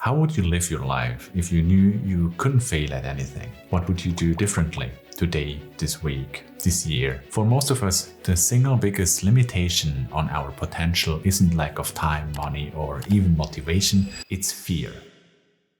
How would you live your life if you knew you couldn't fail at anything? What would you do differently today, this week, this year? For most of us, the single biggest limitation on our potential isn't lack of time, money, or even motivation, it's fear.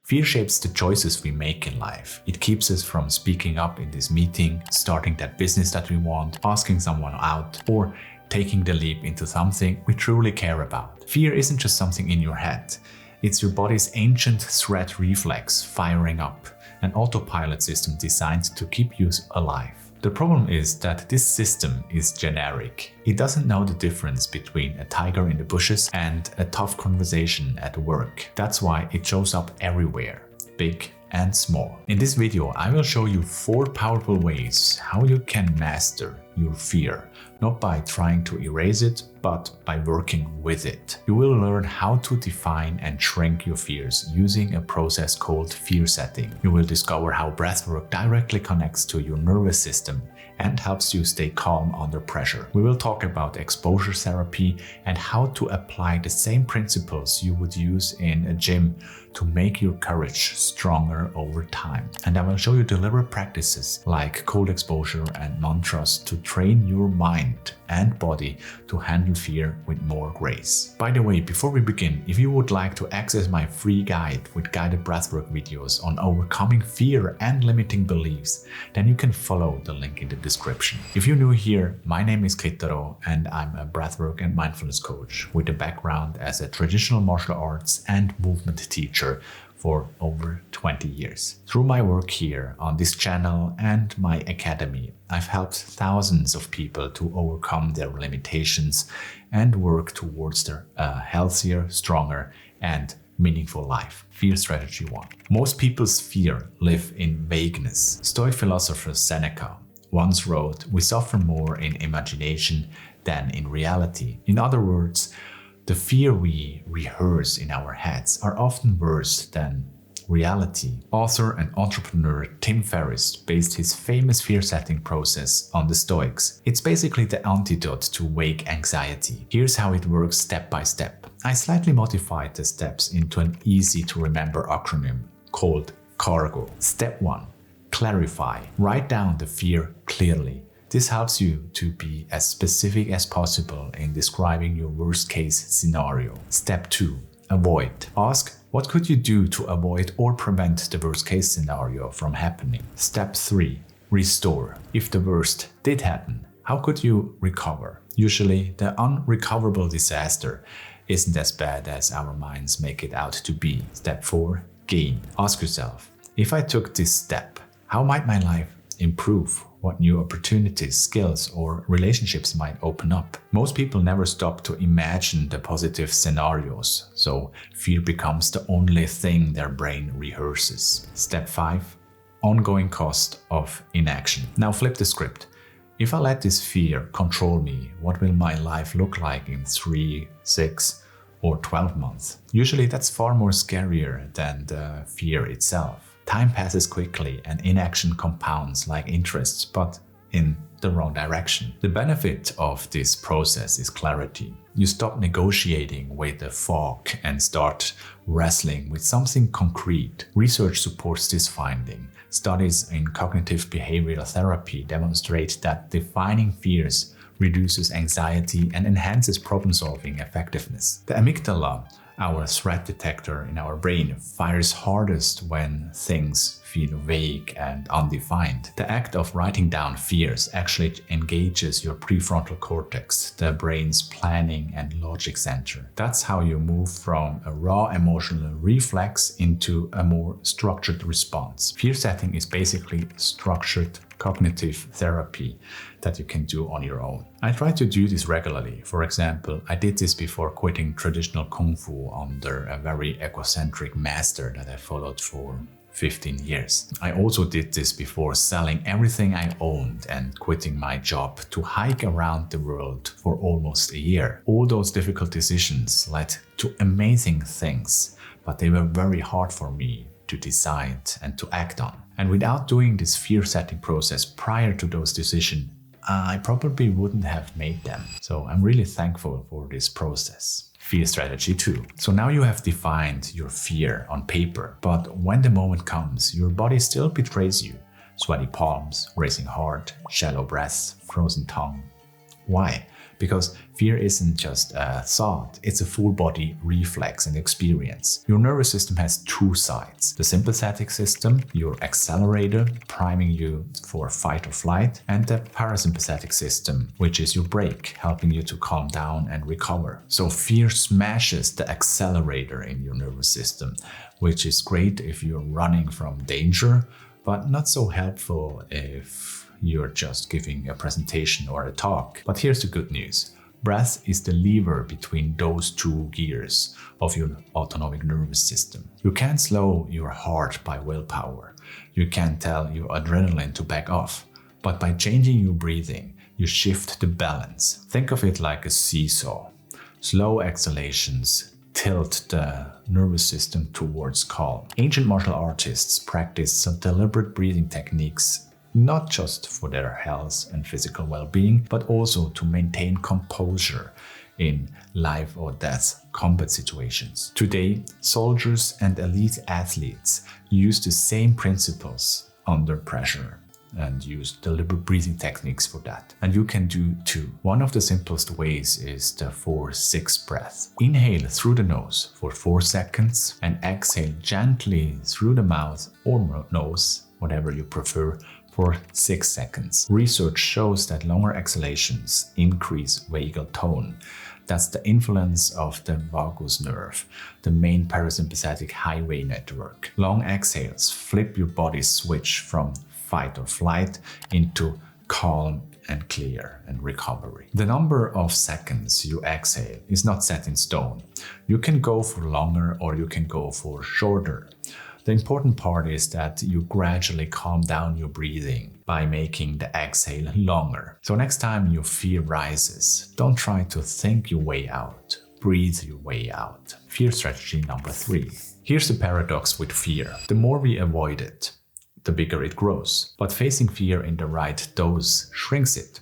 Fear shapes the choices we make in life. It keeps us from speaking up in this meeting, starting that business that we want, asking someone out, or taking the leap into something we truly care about. Fear isn't just something in your head. It's your body's ancient threat reflex firing up, an autopilot system designed to keep you alive. The problem is that this system is generic. It doesn't know the difference between a tiger in the bushes and a tough conversation at work. That's why it shows up everywhere, big and small. In this video, I will show you 4 powerful ways how you can master your fear, not by trying to erase it, but by working with it. You will learn how to define and shrink your fears using a process called fear setting. You will discover how breathwork directly connects to your nervous system and helps you stay calm under pressure. We will talk about exposure therapy and how to apply the same principles you would use in a gym to make your courage stronger over time. And I will show you deliberate practices like cold exposure and mantras to train your mind and body to handle fear with more grace. By the way, before we begin, if you would like to access my free guide with guided breathwork videos on overcoming fear and limiting beliefs, then you can follow the link in the description. If you're new here, my name is Kitaro and I'm a breathwork and mindfulness coach with a background as a traditional martial arts and movement teacher for over 20 years. Through my work here on this channel and my academy, I've helped thousands of people to overcome their limitations and work towards their healthier, stronger, and meaningful life. Fear strategy 1. Most people's fear live in vagueness. Stoic philosopher Seneca once wrote, "We suffer more in imagination than in reality." In other words, the fear we rehearse in our heads are often worse than reality. Author and entrepreneur Tim Ferriss based his famous fear-setting process on the Stoics. It's basically the antidote to vague anxiety. Here's how it works step by step. I slightly modified the steps into an easy-to-remember acronym called CARGO. Step 1. Clarify. Write down the fear clearly. This helps you to be as specific as possible in describing your worst-case scenario. Step 2. Avoid. Ask, what could you do to avoid or prevent the worst-case scenario from happening? Step 3. Restore. If the worst did happen, how could you recover? Usually, the unrecoverable disaster isn't as bad as our minds make it out to be. Step 4. Gain. Ask yourself, if I took this step, how might my life improve? What new opportunities, skills, or relationships might open up? Most people never stop to imagine the positive scenarios, so fear becomes the only thing their brain rehearses. Step 5. Ongoing cost of inaction. Now flip the script. If I let this fear control me, what will my life look like in 3, 6, or 12 months? Usually that's far more scarier than the fear itself. Time passes quickly and inaction compounds like interest, but in the wrong direction. The benefit of this process is clarity. You stop negotiating with the fog and start wrestling with something concrete. Research supports this finding. Studies in cognitive behavioral therapy demonstrate that defining fears reduces anxiety and enhances problem-solving effectiveness. The amygdala, our threat detector in our brain, fires hardest when things feel vague and undefined. The act of writing down fears actually engages your prefrontal cortex, the brain's planning and logic center. That's how you move from a raw emotional reflex into a more structured response. Fear setting is basically structured cognitive therapy that you can do on your own. I try to do this regularly. For example, I did this before quitting traditional Kung Fu under a very egocentric master that I followed for 15 years. I also did this before selling everything I owned and quitting my job to hike around the world for almost a year. All those difficult decisions led to amazing things, but they were very hard for me to decide and to act on. And without doing this fear-setting process prior to those decisions, I probably wouldn't have made them. So I'm really thankful for this process. fear strategy 2. So now you have defined your fear on paper, but when the moment comes, your body still betrays you. Sweaty palms, racing heart, shallow breaths, frozen tongue. Why? Because fear isn't just a thought, it's a full body reflex and experience. Your nervous system has two sides. The sympathetic system, your accelerator, priming you for fight or flight, and the parasympathetic system, which is your brake, helping you to calm down and recover. So fear smashes the accelerator in your nervous system, which is great if you're running from danger, but not so helpful if you're just giving a presentation or a talk. But here's the good news. Breath is the lever between those two gears of your autonomic nervous system. You can't slow your heart by willpower. You can't tell your adrenaline to back off. But by changing your breathing, you shift the balance. Think of it like a seesaw. Slow exhalations tilt the nervous system towards calm. Ancient martial artists practice some deliberate breathing techniques, not just for their health and physical well-being, but also to maintain composure in life or death combat situations. Today, soldiers and elite athletes use the same principles under pressure and use deliberate breathing techniques for that. And you can do too. One of the simplest ways is the 4-6 breath. Inhale through the nose for 4 seconds and exhale gently through the mouth or nose, whatever you prefer, for 6 seconds. Research shows that longer exhalations increase vagal tone. That's the influence of the vagus nerve, the main parasympathetic highway network. Long exhales flip your body's switch from fight or flight into calm and clear and recovery. The number of seconds you exhale is not set in stone. You can go for longer or you can go for shorter. The important part is that you gradually calm down your breathing by making the exhale longer. So next time your fear rises, don't try to think your way out. Breathe your way out. Fear strategy number 3. Here's the paradox with fear. The more we avoid it, the bigger it grows. But facing fear in the right dose shrinks it.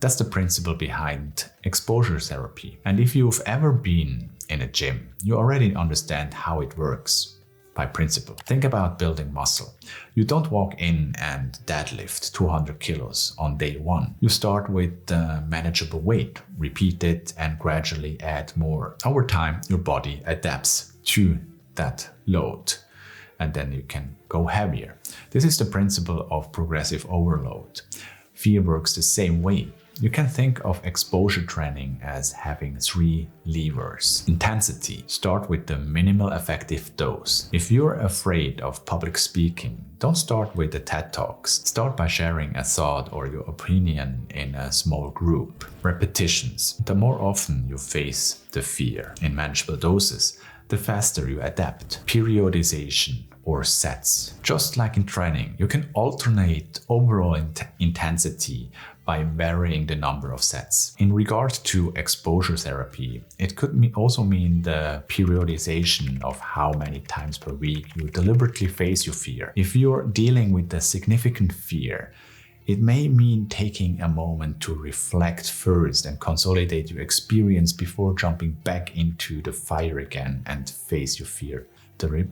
That's the principle behind exposure therapy. And if you've ever been in a gym, you already understand how it works. By principle. Think about building muscle. You don't walk in and deadlift 200 kilos on day 1. You start with manageable weight, repeat it, and gradually add more. Over time, your body adapts to that load, and then you can go heavier. This is the principle of progressive overload. Fear works the same way. You can think of exposure training as having 3 levers. Intensity. Start with the minimal effective dose. If you're afraid of public speaking, don't start with the TED Talks. Start by sharing a thought or your opinion in a small group. Repetitions. The more often you face the fear in manageable doses, the faster you adapt. Periodization or sets. Just like in training, you can alternate overall intensity by varying the number of sets. In regard to exposure therapy, it could also mean the periodization of how many times per week you deliberately face your fear. If you're dealing with a significant fear, it may mean taking a moment to reflect first and consolidate your experience before jumping back into the fire again and face your fear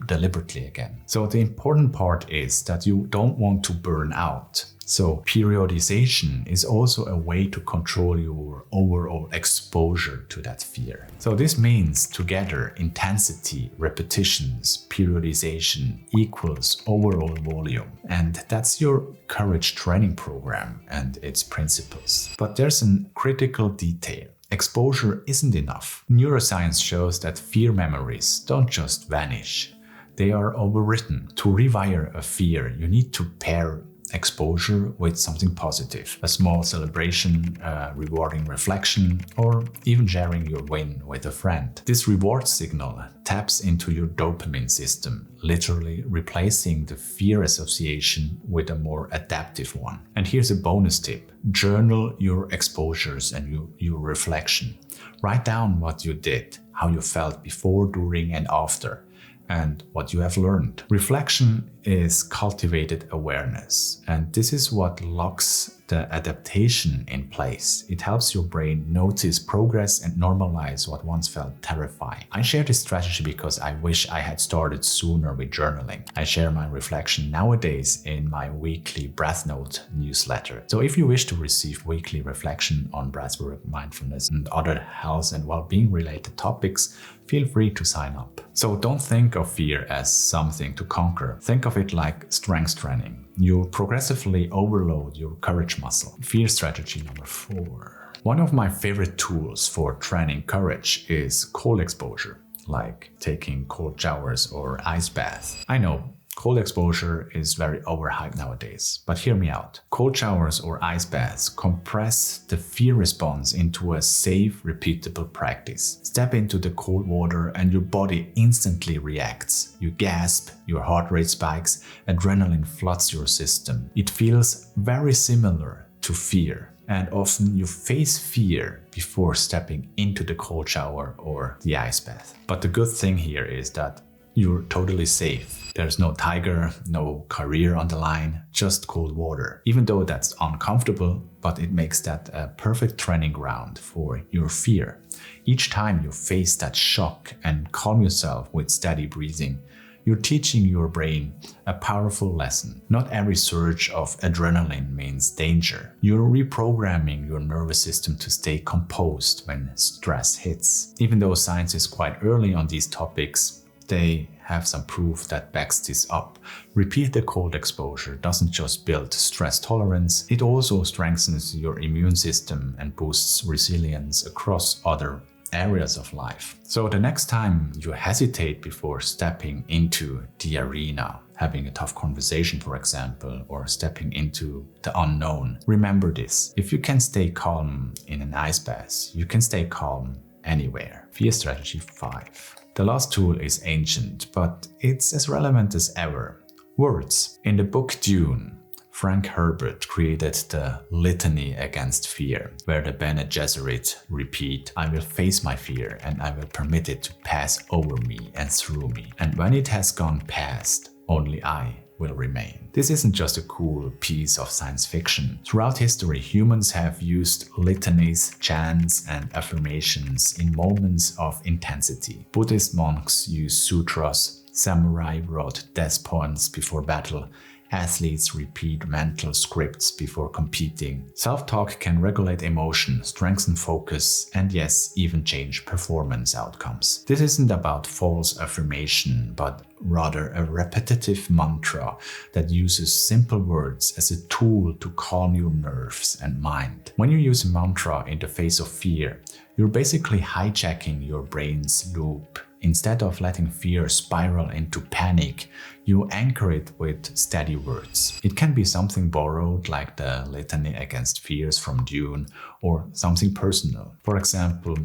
deliberately again. So the important part is that you don't want to burn out. So periodization is also a way to control your overall exposure to that fear. So this means together intensity, repetitions, periodization equals overall volume. And that's your courage training program and its principles. But there's a critical detail. Exposure isn't enough. Neuroscience shows that fear memories don't just vanish. They are overwritten. To rewire a fear, you need to pair exposure with something positive. A small celebration, a rewarding reflection, or even sharing your win with a friend. This reward signal taps into your dopamine system, literally replacing the fear association with a more adaptive one. And here's a bonus tip. Journal your exposures and your reflection. Write down what you did, how you felt before, during, and after, and what you have learned. Reflection is cultivated awareness. And this is what locks the adaptation in place. It helps your brain notice progress and normalize what once felt terrifying. I share this strategy because I wish I had started sooner with journaling. I share my reflection nowadays in my weekly breath note newsletter. So if you wish to receive weekly reflection on breathwork, mindfulness, and other health and well-being related topics, feel free to sign up. So don't think of fear as something to conquer. Think of it like strength training. You progressively overload your courage muscle. Fear strategy number 4. One of my favorite tools for training courage is cold exposure, like taking cold showers or ice baths. I know cold exposure is very overhyped nowadays, but hear me out. Cold showers or ice baths compress the fear response into a safe, repeatable practice. Step into the cold water and your body instantly reacts. You gasp, your heart rate spikes, adrenaline floods your system. It feels very similar to fear. And often you face fear before stepping into the cold shower or the ice bath. But the good thing here is that you're totally safe. There's no tiger, no career on the line, just cold water. Even though that's uncomfortable, but it makes that a perfect training ground for your fear. Each time you face that shock and calm yourself with steady breathing, you're teaching your brain a powerful lesson. Not every surge of adrenaline means danger. You're reprogramming your nervous system to stay composed when stress hits. Even though science is quite early on these topics, they have some proof that backs this up. Repeated cold exposure doesn't just build stress tolerance, it also strengthens your immune system and boosts resilience across other areas of life. So the next time you hesitate before stepping into the arena, having a tough conversation, for example, or stepping into the unknown, remember this. If you can stay calm in an ice bath, you can stay calm anywhere. Fear strategy 5. The last tool is ancient, but it's as relevant as ever. Words. In the book Dune, Frank Herbert created the litany against fear, where the Bene Gesserit repeat, "I will face my fear and I will permit it to pass over me and through me. And when it has gone past, only I will remain." This isn't just a cool piece of science fiction. Throughout history, humans have used litanies, chants, and affirmations in moments of intensity. Buddhist monks use sutras, samurai wrote death poems before battle, athletes repeat mental scripts before competing. Self-talk can regulate emotion, strengthen focus, and yes, even change performance outcomes. This isn't about false affirmation, but rather a repetitive mantra that uses simple words as a tool to calm your nerves and mind. When you use a mantra in the face of fear, you're basically hijacking your brain's loop. Instead of letting fear spiral into panic, you anchor it with steady words. It can be something borrowed, like the litany against fears from Dune, or something personal. For example,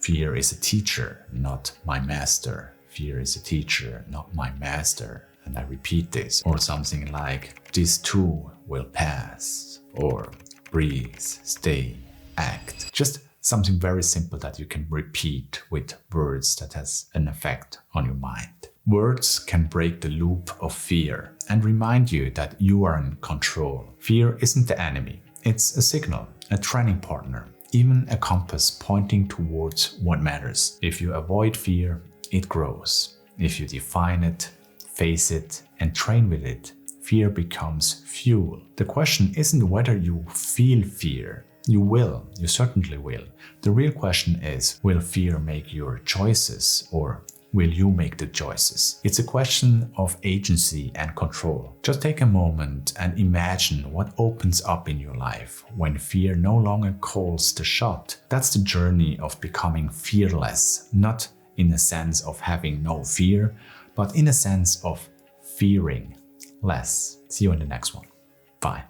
fear is a teacher, not my master. Fear is a teacher, not my master. And I repeat this. Or something like, this too will pass. Or breathe, stay, act. Just something very simple that you can repeat with words that has an effect on your mind. Words can break the loop of fear and remind you that you are in control. Fear isn't the enemy. It's a signal, a training partner, even a compass pointing towards what matters. If you avoid fear, it grows. If you define it, face it, and train with it, fear becomes fuel. The question isn't whether you feel fear. You will, you certainly will. The real question is, will fear make your choices, or will you make the choices? It's a question of agency and control. Just take a moment and imagine what opens up in your life when fear no longer calls the shot. That's the journey of becoming fearless, not in a sense of having no fear, but in a sense of fearing less. See you in the next one. Bye.